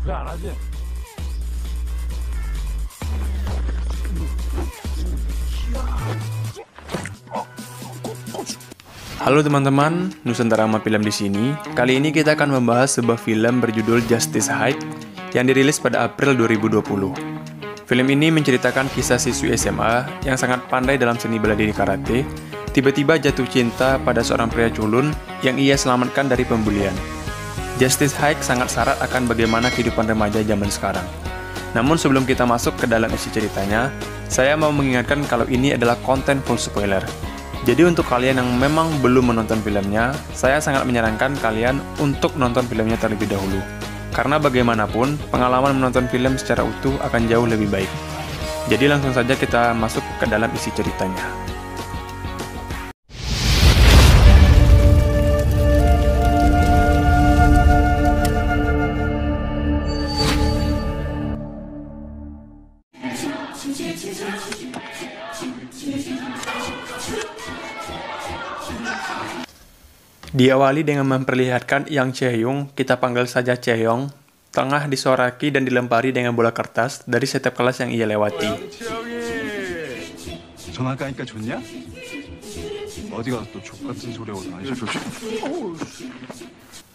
Halo teman-teman, Nusantara Sama Film di sini. Kali ini kita akan membahas sebuah film berjudul Justice High yang dirilis pada April 2020. Film ini menceritakan kisah siswi SMA yang sangat pandai dalam seni bela diri karate, tiba-tiba jatuh cinta pada seorang pria culun yang ia selamatkan dari pembulian. Justice High sangat syarat akan bagaimana kehidupan remaja zaman sekarang. Namun sebelum kita masuk ke dalam isi ceritanya, saya mau mengingatkan kalau ini adalah konten full spoiler. Jadi untuk kalian yang memang belum menonton filmnya, saya sangat menyarankan kalian untuk nonton filmnya terlebih dahulu. Karena bagaimanapun, pengalaman menonton film secara utuh akan jauh lebih baik. Jadi langsung saja kita masuk ke dalam isi ceritanya. Diawali dengan memperlihatkan Yang Chae-young, kita panggil saja Chae-young, tengah disoraki dan dilempari dengan bola kertas dari setiap kelas yang ia lewati.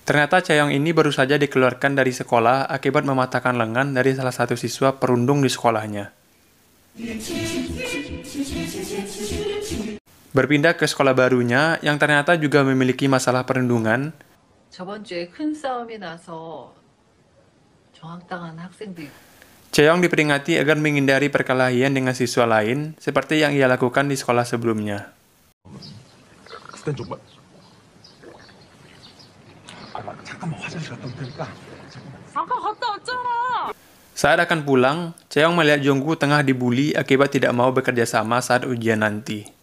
Ternyata Chae-young ini baru saja dikeluarkan dari sekolah akibat mematahkan lengan dari salah satu siswa perundung di sekolahnya. Berpindah ke sekolah barunya yang ternyata juga memiliki masalah perundungan. Chae-young diperingati agar menghindari perkelahian dengan siswa lain seperti yang ia lakukan di sekolah sebelumnya. Saat akan pulang, Chae-young melihat Jong-gu tengah dibully akibat tidak mau bekerja sama saat ujian nanti.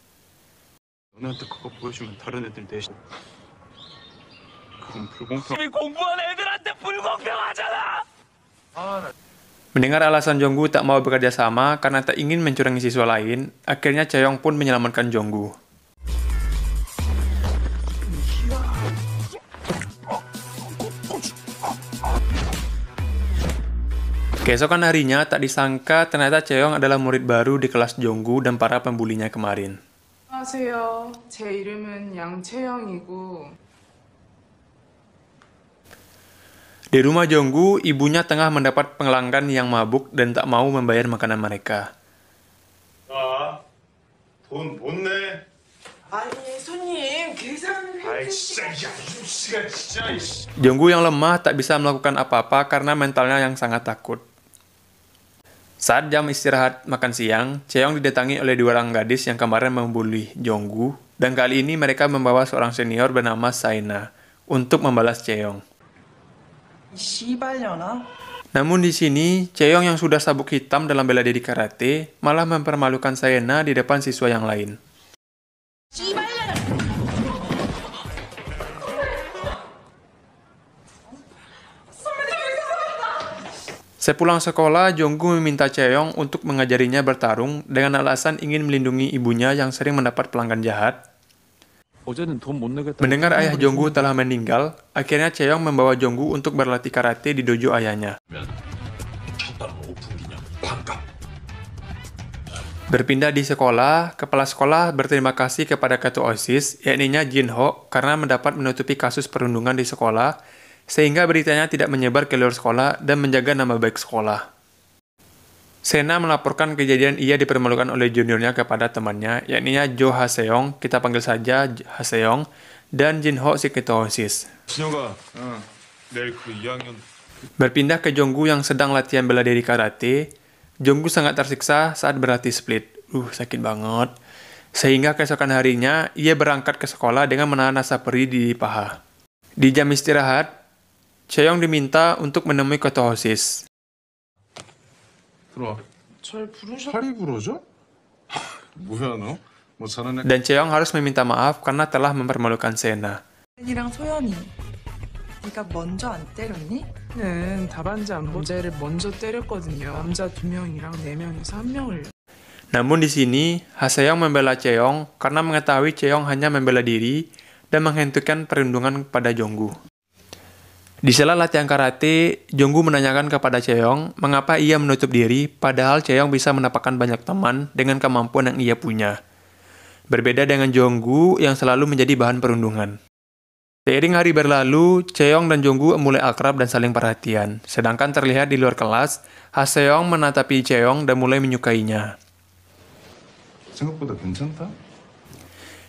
Mendengar alasan Jong-gu tak mau bekerja sama karena tak ingin mencurangi siswa lain, akhirnya Chae-young pun menyelamatkan Jong-gu. Keesokan harinya, tak disangka ternyata Chae-young adalah murid baru di kelas Jong-gu dan para pembulinya kemarin. 안녕하세요. 제 이름은 양채영이고. Di rumah Jong-gu, ibunya tengah mendapat pelanggan yang mabuk dan tak mau membayar makanan mereka. 돈 못 내? 아니, 손님, 계산을 Jong-gu yang lemah tak bisa melakukan apa-apa karena mentalnya yang sangat takut. Saat jam istirahat makan siang, Chae-young didatangi oleh dua orang gadis yang kemarin membuli Jong-gu, dan kali ini mereka membawa seorang senior bernama Saena untuk membalas Chae-young. Namun di sini, Chae-young yang sudah sabuk hitam dalam bela diri karate malah mempermalukan Saena di depan siswa yang lain. Sepulang sekolah, Jong-gu meminta Chae-young untuk mengajarinya bertarung dengan alasan ingin melindungi ibunya yang sering mendapat pelanggan jahat. Mendengar ayah Jong-gu telah meninggal, akhirnya Chae-young membawa Jong-gu untuk berlatih karate di dojo ayahnya. Berpindah di sekolah, kepala sekolah berterima kasih kepada ketua OSIS, yakni Jin-ho, karena mendapat menutupi kasus perundungan di sekolah, sehingga beritanya tidak menyebar ke luar sekolah dan menjaga nama baik sekolah. Sena melaporkan kejadian ia dipermalukan oleh juniornya kepada temannya, yakni Jo Ha-seong, kita panggil saja Ha-seong, dan Jin-ho si ketua OSIS. Berpindah ke Jong-gu yang sedang latihan bela diri karate, Jong-gu sangat tersiksa saat berlatih split. Sakit banget. Sehingga keesokan harinya, ia berangkat ke sekolah dengan menahan rasa perih di paha. Di jam istirahat, Chae-young diminta untuk menemui ketua OSIS. Dan Chae-young harus meminta maaf karena telah mempermalukan Sena. 네가 먼저 안 때렸니? 는 다반자 남자애를 먼저 때렸거든요. 남자 2명이랑 4명에서 1명을. Namun di sini, Ha-seong membela Chae-young karena mengetahui Chae-young hanya membela diri dan menghentikan perundungan pada Jong-gu. Di sela latihan karate, Jonggu menanyakan kepada Chaeyoung mengapa ia menutup diri padahal Chaeyoung bisa mendapatkan banyak teman dengan kemampuan yang ia punya. Berbeda dengan Jonggu yang selalu menjadi bahan perundungan. Seiring hari berlalu, Chaeyoung dan Jonggu mulai akrab dan saling perhatian. Sedangkan terlihat di luar kelas, Haseong menatapi Chaeyoung dan mulai menyukainya. 생각보다 괜찮다?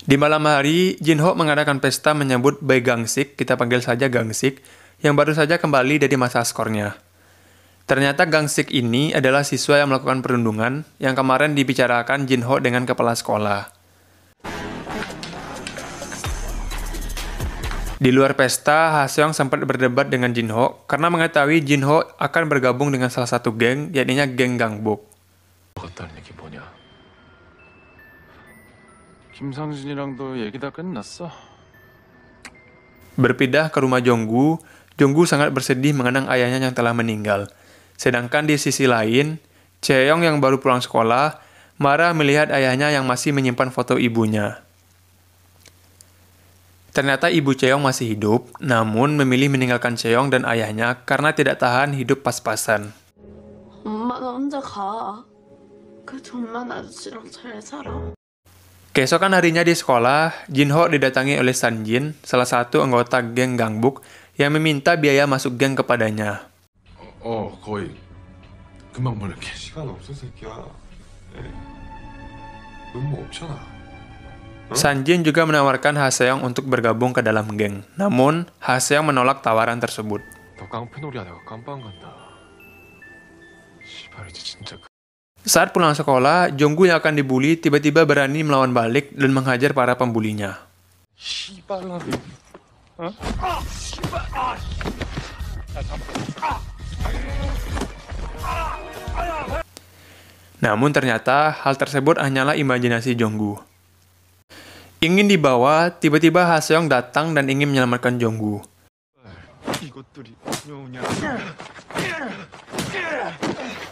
Di malam hari, Jinho mengadakan pesta menyambut Bae Gangsik, kita panggil saja Gangsik, yang baru saja kembali dari masa skornya. Ternyata Gangsik ini adalah siswa yang melakukan perundungan yang kemarin dibicarakan Jinho dengan kepala sekolah. Di luar pesta, Haseong sempat berdebat dengan Jinho karena mengetahui Jinho akan bergabung dengan salah satu geng, yakni geng Gangbuk. 같다는 얘기 뭐냐? 김상진이랑도 얘기 다 끝났어. Berpindah ke rumah Jonggu, Jonggu sangat bersedih mengenang ayahnya yang telah meninggal. Sedangkan di sisi lain, Chaeyoung yang baru pulang sekolah marah melihat ayahnya yang masih menyimpan foto ibunya. Ternyata ibu Chaeyoung masih hidup, namun memilih meninggalkan Chaeyoung dan ayahnya karena tidak tahan hidup pas-pasan. 엄마가 혼자 가. 그 정말 아저씨랑 잘 살아. Keesokan harinya di sekolah, Jinho didatangi oleh Sanjin, salah satu anggota geng Gangbuk, yang meminta biaya masuk geng kepadanya. 거의 금방 보낼게. 시간 없어 새끼야. 너무 없잖아. Sanjin juga menawarkan Haseong untuk bergabung ke dalam geng. Namun, Haseong menolak tawaran tersebut. 너 깡패놀이 하다가 깜빵 간다. 시발 이제 진짜. Saat pulang sekolah, Jonggu yang akan dibully tiba-tiba berani melawan balik dan menghajar para pembulinya. 시발라비. Namun ternyata hal tersebut hanyalah imajinasi Jonggu. Ingin dibawa, tiba-tiba Haseong datang dan ingin menyelamatkan Jonggu.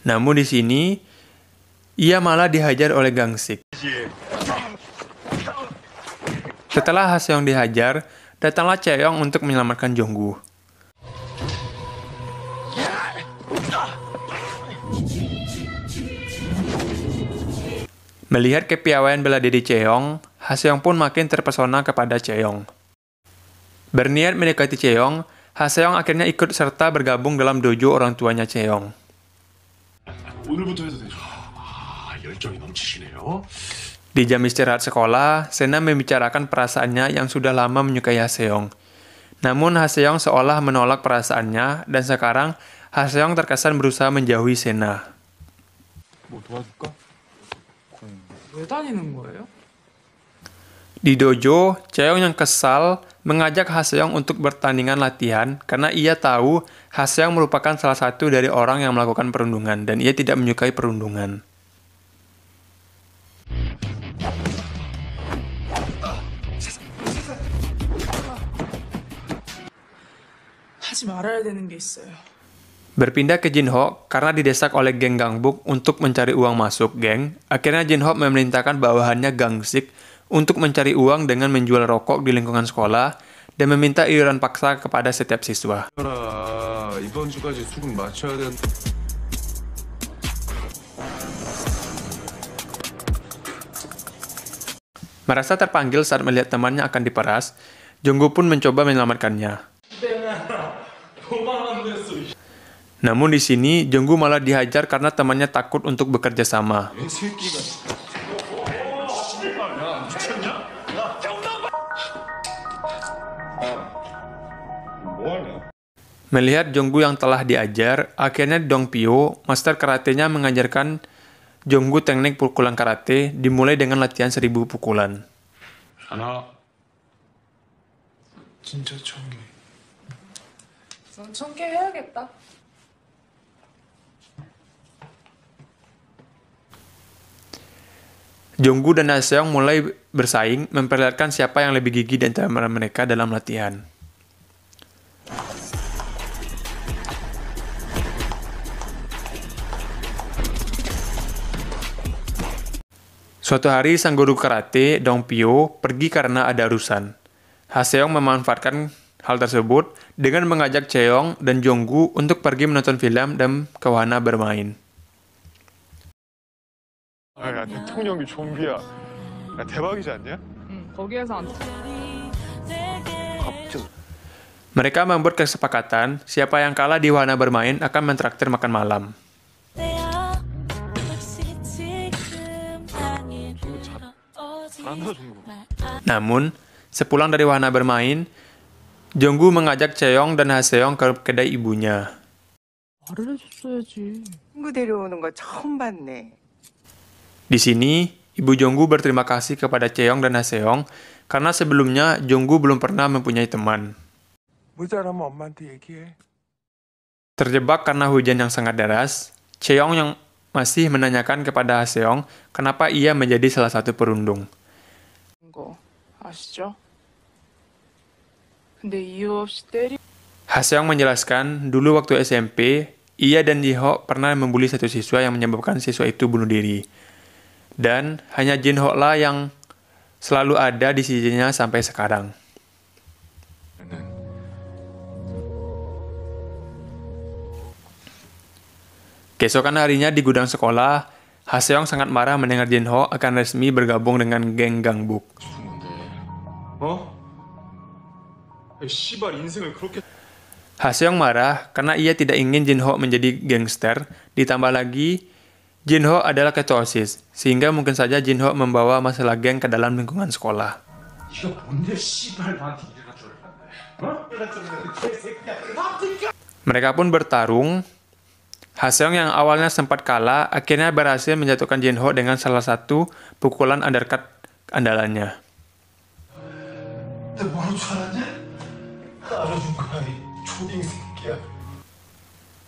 Namun di sini, ia malah dihajar oleh Gangsik. Setelah Haseong dihajar, datanglah Chaeyoung untuk menyelamatkan Jonggu. Melihat kepiawaian bela diri Chaeyoung, Haseong pun makin terpesona kepada Chaeyoung. Berniat mendekati Chaeyoung, Haseong akhirnya ikut serta bergabung dalam dojo orang tuanya Chaeyoung. 오늘부터 해도 되죠. 열정이 넘치시네요. Di jam istirahat sekolah, Sena membicarakan perasaannya yang sudah lama menyukai Haseong. Namun Haseong seolah menolak perasaannya, dan sekarang Haseong terkesan berusaha menjauhi Sena. 뭐 도와줄까? 왜 다니는 거예요? Di dojo, Chaeyoung yang kesal mengajak Haseong untuk bertandingan latihan karena ia tahu Haseong merupakan salah satu dari orang yang melakukan perundungan dan ia tidak menyukai perundungan. 하지 말아야 되는 게 있어요. Berpindah ke Jinho karena didesak oleh geng Gangbuk untuk mencari uang masuk geng, akhirnya Jinho memerintahkan bawahannya Gangsik untuk mencari uang dengan menjual rokok di lingkungan sekolah dan meminta iuran paksa kepada setiap siswa. 이번 주까지 수급 맞춰야 된. Merasa terpanggil saat melihat temannya akan diperas, Jonggu pun mencoba menyelamatkannya. Namun di sini, Jonggu malah dihajar karena temannya takut untuk bekerja sama. Melihat Jonggu yang telah diajar, akhirnya Dongpyo, master karatenya mengajarkan Jonggu teknik pukulan karate dimulai dengan latihan 1000 pukulan. 하나. 진짜 1000개. 그럼 1000개 해야겠다. Jonggu dan Haseong mulai bersaing, memperlihatkan siapa yang lebih gigih di antara mereka dalam latihan. Suatu hari, sang guru karate, Dongpyo, pergi karena ada urusan. Haseong memanfaatkan hal tersebut dengan mengajak Cheong dan Jonggu untuk pergi menonton film dan ke wahana bermain. 야, 대통령이 좀비야. 야, 대박이지 않냐? 응, 거기에서 안 갑자기. Mereka membuat kesepakatan, siapa yang kalah di wahana bermain akan mentraktir makan malam. 잘한다, 정국. Namun, sepulang dari wahana bermain, Jonggu mengajak Cheong dan Haseong ke kedai ibunya. 말을 해줬어야지. 친구 데려오는 거 처음 봤네. Di sini, Ibu Jonggu berterima kasih kepada Cheong dan Haseong karena sebelumnya Jonggu belum pernah mempunyai teman. 모자라면 엄마한테 얘기해. Terjebak karena hujan yang sangat deras, Cheong yang masih menanyakan kepada Haseong kenapa ia menjadi salah satu perundung. 거 아시죠? 근데 이유 없이 때리. Haseong menjelaskan, dulu waktu SMP, ia dan Jiho pernah membuli satu siswa yang menyebabkan siswa itu bunuh diri. Dan hanya Jinho lah yang selalu ada di sisinya sampai sekarang. Keesokan harinya di gudang sekolah, Haseong sangat marah mendengar Jinho akan resmi bergabung dengan geng Gangbuk. 어? 씨발 인생을 그렇게. Haseong marah karena ia tidak ingin Jinho menjadi gangster, ditambah lagi Jinho adalah ketua OSIS, sehingga mungkin saja Jinho membawa masalah geng ke dalam lingkungan sekolah. 이거 뭔데 씨발 나한테 이래가 줄 알았네. Mereka pun bertarung. Haseong yang awalnya sempat kalah, akhirnya berhasil menjatuhkan Jinho dengan salah satu pukulan undercut andalannya. 너 뭐하는 줄 알았냐? 알아준 거야 이 초딩 새끼야.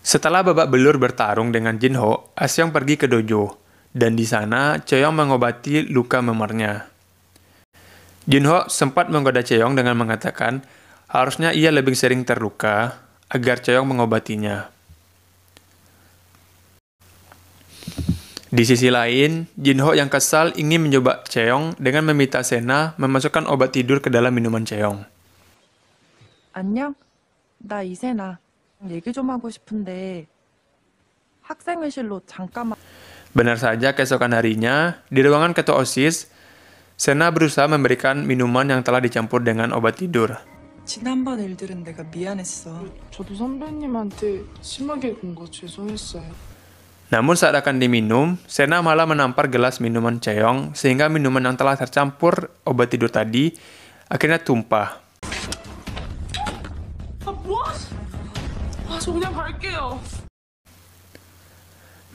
Setelah babak belur bertarung dengan Jinho, Haseong pergi ke dojo, dan di sana Cheong mengobati luka memernya. Jinho sempat menggoda Cheong dengan mengatakan harusnya ia lebih sering terluka agar Cheong mengobatinya. Di sisi lain, Jinho yang kesal ingin mencoba Cheong dengan meminta Sena memasukkan obat tidur ke dalam minuman Cheong. 안녕? 나 이세나. 얘기 좀 하고 싶은데 학생회실로 잠깐만. Benar saja keesokan harinya, di ruangan ketua OSIS, Sena berusaha memberikan minuman yang telah dicampur dengan obat tidur. 지난번 일들은 내가 미안했어. 저도 선배님한테 심하게 군 거 죄송했어요. Namun saat akan diminum, Sena malah menampar gelas minuman Cheong sehingga minuman yang telah tercampur obat tidur tadi akhirnya tumpah. 저 그냥 갈게요.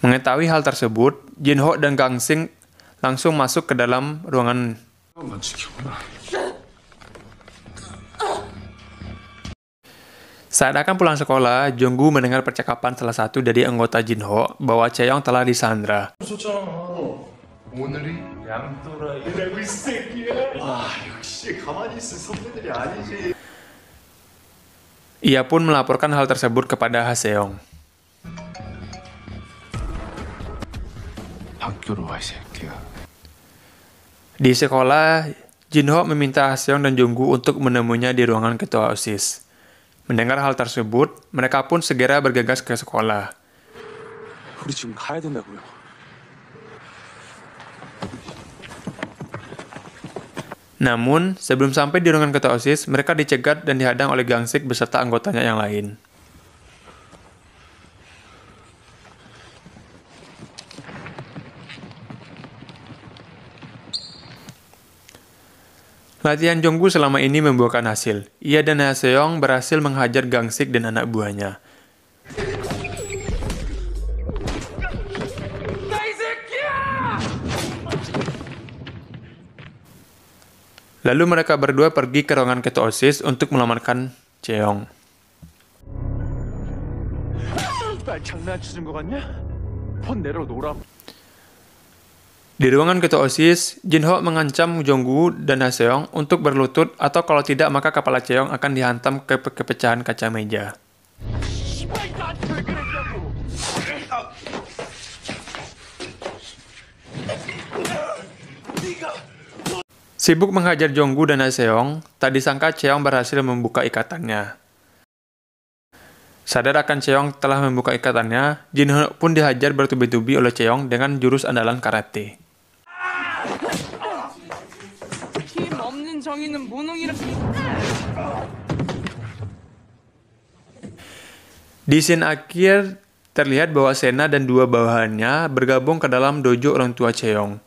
Mengetahui hal tersebut, Jinho dan Gangsing langsung masuk ke dalam ruangan. 만 지켜보라. Saat akan pulang sekolah, Jonggu mendengar percakapan salah satu dari anggota Jinho bahwa Cheong telah disandra. 오늘이 양또라이라고 이 새끼야. 아 역시 가만히 있을 선배들이 아니지. Ia pun melaporkan hal tersebut kepada Haseong. 학교로 와, 이 새끼야. Di sekolah, Jinho meminta Haseong dan Jonggu untuk menemuinya di ruangan ketua OSIS. Mendengar hal tersebut, mereka pun segera bergegas ke sekolah. 우리 지금 가야 된다고요. Namun, sebelum sampai di ruangan ketua OSIS, mereka dicegat dan dihadang oleh Gangsik beserta anggotanya yang lain. Latihan Jonggu selama ini membuahkan hasil. Ia dan Haseong berhasil menghajar Gangsik dan anak buahnya. Lalu mereka berdua pergi ke ruangan ketua OSIS untuk melamarkan Cheong. 날 장난치는 거 같냐? 폰 내려놓으라. Di ruangan ketua OSIS, Jinho mengancam Jonggu dan Haseong untuk berlutut atau kalau tidak maka kepala Cheong akan dihantam ke pecahan kaca meja. Sibuk menghajar Jonggu dan Haseong, tak disangka Cheong berhasil membuka ikatannya. Sadar akan Cheong telah membuka ikatannya, Jin Ho pun dihajar bertubi-tubi oleh Cheong dengan jurus andalan karate. 힘 없는 정의는 무능이라. Di scene akhir, terlihat bahwa Sena dan dua bawahannya bergabung ke dalam dojo orang tua Cheong.